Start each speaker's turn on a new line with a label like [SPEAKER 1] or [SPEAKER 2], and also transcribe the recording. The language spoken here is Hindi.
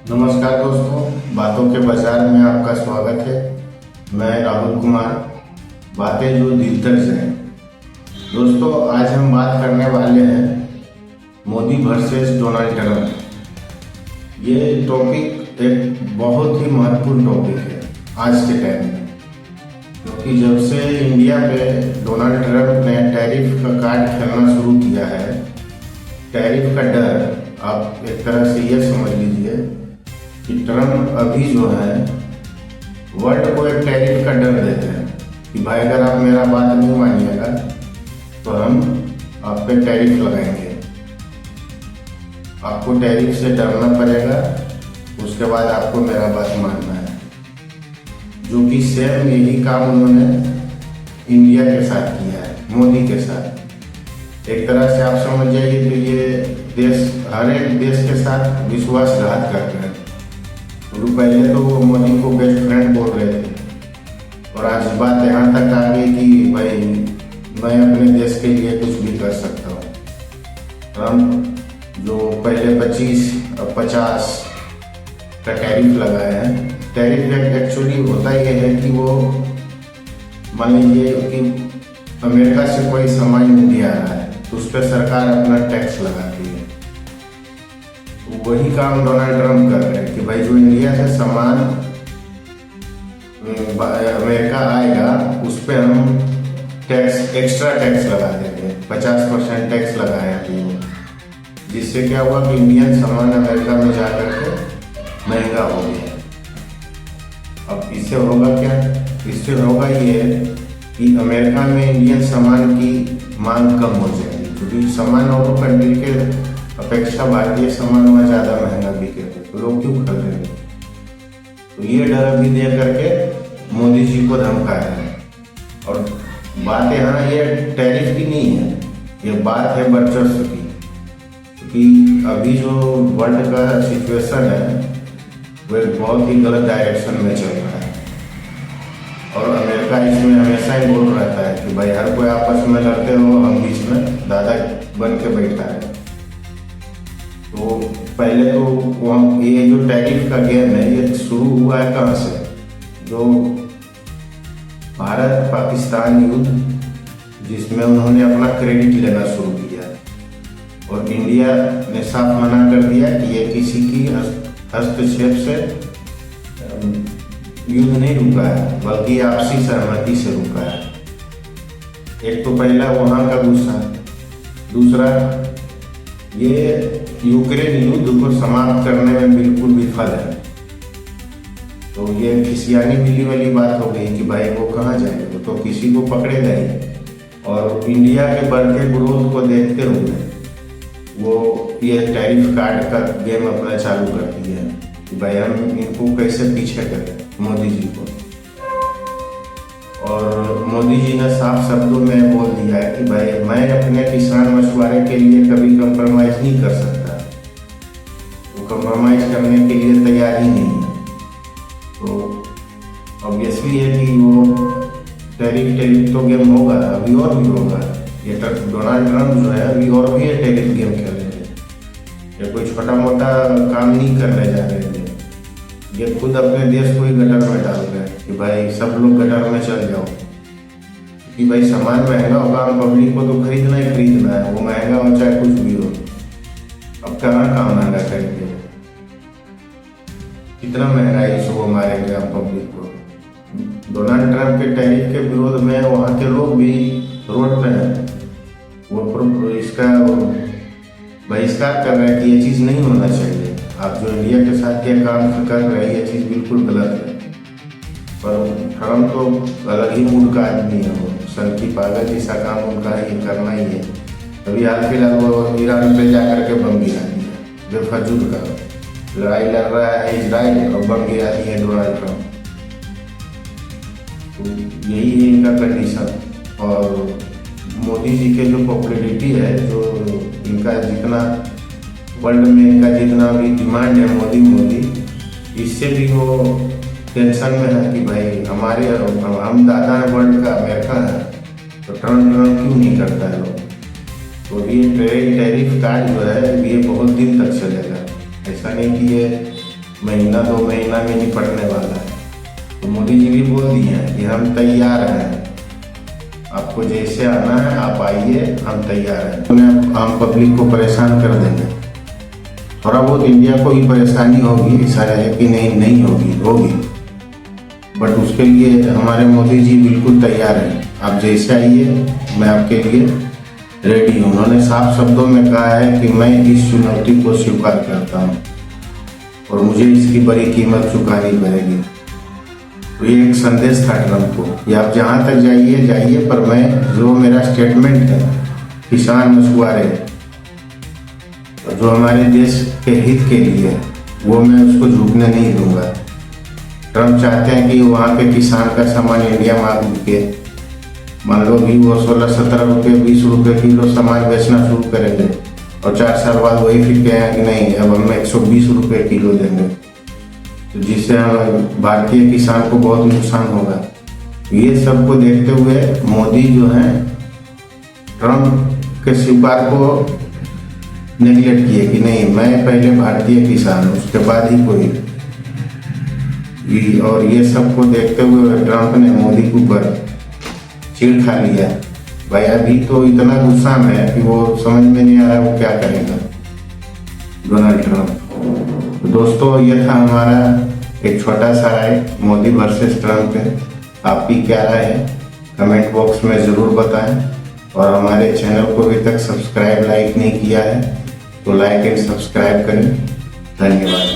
[SPEAKER 1] नमस्कार दोस्तों, बातों के बाजार में आपका स्वागत है। मैं राहुल कुमार। बातें जो दिल तक जाएं। दोस्तों, आज हम बात करने वाले हैं मोदी वर्सेस डोनाल्ड ट्रंप। ये टॉपिक एक बहुत ही महत्वपूर्ण टॉपिक है आज के टाइम में, क्योंकि जब से इंडिया पे डोनाल्ड ट्रंप ने टैरिफ का कार्ड खेलना शुरू किया है, टैरिफ का डर, आप एक तरह से ये समझ लीजिए कि ट्रंप अभी जो है वर्ल्ड को एक टैरिफ का डर देते हैं कि भाई अगर आप मेरा बात नहीं मानिएगा तो हम आप पे टैरिफ लगाएंगे, आपको टैरिफ से डरना पड़ेगा, उसके बाद आपको मेरा बात मानना है। जो कि सेम यही काम उन्होंने इंडिया के साथ किया है, मोदी के साथ। एक तरह से आप समझ जाइए तो ये देश हर एक देश के साथ विश्वासघात कर रहे हैं। तो पहले तो वो मोदी को बेस्ट फ्रेंड बोल रहे थे और आज बात यहाँ तक आ गई कि भाई मैं अपने देश के लिए कुछ भी कर सकता हूँ। ट्रंप जो पहले 25 और 50 का टैरिफ लगाए हैं, टैरिफ एक्चुअली होता ये है कि वो मान लीजिए कि अमेरिका से कोई सामान इंडिया आ रहा है तो उस पर सरकार अपना टैक्स लगाती है। वही काम डोनाल्ड ट्रंप कर रहे हैं कि भाई जो इंडिया से सामान अमेरिका आएगा उस पर हम टैक्स, एक्स्ट्रा टैक्स लगा देंगे। 50% टैक्स लगाए अभी वो, जिससे क्या हुआ कि इंडियन सामान अमेरिका में जा करके महंगा हो गया। अब इससे होगा क्या? इससे होगा ये कि अमेरिका में इंडियन सामान की मांग कम हो जाएगी, क्योंकि सामान और कंट्री के अपेक्षा भारतीय सामान वहाँ ज़्यादा महंगा बिकेगा, तो लोग क्यों खरीदेंगे? तो ये डर अभी दे करके मोदी जी को धमका है। और बात यहाँ ये टैरिफ की नहीं है, ये बात है वर्चस्व की, क्योंकि अभी जो वर्ल्ड का सिचुएशन है वो एक बहुत ही गलत डायरेक्शन में चल रहा है। और अमेरिका इसमें हमेशा ही बोल रहता है कि भाई हर कोई आपस में लड़ते हो, हम बीच में दादा बन के बैठा है। तो पहले तो वहाँ ये जो टैरिफ का गेम है ये शुरू हुआ है कहाँ से? जो भारत पाकिस्तान युद्ध, जिसमें उन्होंने अपना क्रेडिट लेना शुरू किया और इंडिया ने साफ मना कर दिया कि ये किसी की हस्तक्षेप से युद्ध नहीं रुका है, बल्कि आपसी सहमति से रुका है। एक तो पहला वहाँ का गुस्सा, दूसरा ये यूक्रेन युद्ध को समाप्त करने में बिल्कुल विफल है। तो ये खिसियानी मिली वाली बात हो गई कि भाई वो कहाँ जाएंगे, वो तो किसी को पकड़ेगा ही। और इंडिया के बढ़ते विरोध को देखते हुए वो ये टैरिफ कार्ड का गेम अपना चालू कर दिया है कि भाई हम इनको कैसे पीछे करें, मोदी जी को। और मोदी जी ने साफ शब्दों में बोल दिया है कि भाई मैं अपने किसान मछुआरे के लिए कभी कंप्रोमाइज़ नहीं कर सकता, वो कंप्रोमाइज़ करने के लिए तैयार ही नहीं है। तो ऑब्वियसली है कि वो टैरिफ तो गेम होगा, अभी और भी होगा। ये डोनाल्ड ट्रंप जो है अभी और भी ये टैरिफ गेम खेल रहे हैं, ये कोई छोटा मोटा काम नहीं करने जा रहे हैं। ये खुद अपने देश को ही गटर में डाल रहे हैं कि भाई सब लोग गटर में चल जाओ, कि भाई सामान महंगा होगा, हम पब्लिक को तो खरीदना ही खरीदना है, वो महंगा हो चाहे कुछ भी हो। अब कहाँ काम महंगा करेंगे, कितना महंगाई से वो मारेंगे आप पब्लिक को। डोनाल्ड ट्रंप के टैरिफ के विरोध में वहाँ के लोग भी रोड पे हैं, वो इसका बहिष्कार कर रहे हैं कि ये चीज़ नहीं होना चाहिए। आप जो इंडिया के साथ ये काम कर रहे हैं ये चीज़ बिल्कुल गलत है। पर ट्रंप तो अलग ही मूड का आदमी है, वो सन की पागल जैसा काम उनका ये करना ही है। अभी हाल फिलहाल वो ईरान पे जा कर के बम गिरा दिया, बेफजूल का लड़ाई लड़ रहा है इजराइल और बम गिरा दिया डोनाल्ड ट्रंप। तो यही है इनका कंडीशन। और मोदी जी के जो पॉपुलैरिटी है, जो इनका जितना वर्ल्ड में इनका जितना भी डिमांड है मोदी, इससे भी वो टेंशन में है कि भाई हम दादा है वर्ल्ड का, अमेरिका है, तो ट्रंप क्यों नहीं करता है लोग। तो ये टैरिफ कार्ड जो है ये बहुत दिन तक चलेगा, ऐसा नहीं कि ये महीना 2 महीना में निपटने वाला है। तो मोदी जी भी बोल दिए हैं कि हम तैयार हैं, आपको जैसे आना है आप आइए, हम तैयार हैं। उन्हें आम पब्लिक को परेशान कर देंगे। थोड़ा बहुत इंडिया को भी परेशानी होगी, ऐसा है कि नहीं होगी, बट उसके लिए हमारे मोदी जी बिल्कुल तैयार हैं। आप जैसे आइए, मैं आपके लिए रेडी हूँ। उन्होंने साफ शब्दों में कहा है कि मैं इस चुनौती को स्वीकार करता हूँ और मुझे इसकी बड़ी कीमत चुकानी पड़ेगी। तो ये एक संदेश था ट्रम्प को कि आप जहाँ तक जाइए, पर मैं जो मेरा स्टेटमेंट है किसान मछुआरे, जो हमारे देश के हित के लिए, वो मैं उसको झुकने नहीं दूंगा। ट्रम्प चाहते हैं कि वहाँ के किसान का सामान इंडिया में आ के, मान लो भी वो 16-17 रुपये 20 रुपये किलो सामान बेचना शुरू करेंगे और 4 साल बाद वही फिर कहें कि नहीं अब हम 120 रुपये किलो देंगे, तो जिससे हम भारतीय किसान को बहुत नुकसान होगा। ये सब को देखते हुए मोदी जो है ट्रम्प के स्वीकार को नेगलेक्ट किए कि नहीं, मैं पहले भारतीय किसान, उसके बाद ही कोई। और ये सब को देखते हुए ट्रम्प ने मोदी के ऊपर चिढ़ खा लिया। भाई अभी तो इतना गुस्सा में है कि वो समझ में नहीं आ रहा वो क्या करेगा डोनाल्ड ट्रम्प। तो दोस्तों, ये था हमारा एक छोटा सा राय मोदी वर्सेस ट्रम्प पे। आपकी क्या राय है कमेंट बॉक्स में ज़रूर बताएं, और हमारे चैनल को अभी तक सब्सक्राइब लाइक नहीं किया है तो लाइक एंड सब्सक्राइब करें। धन्यवाद।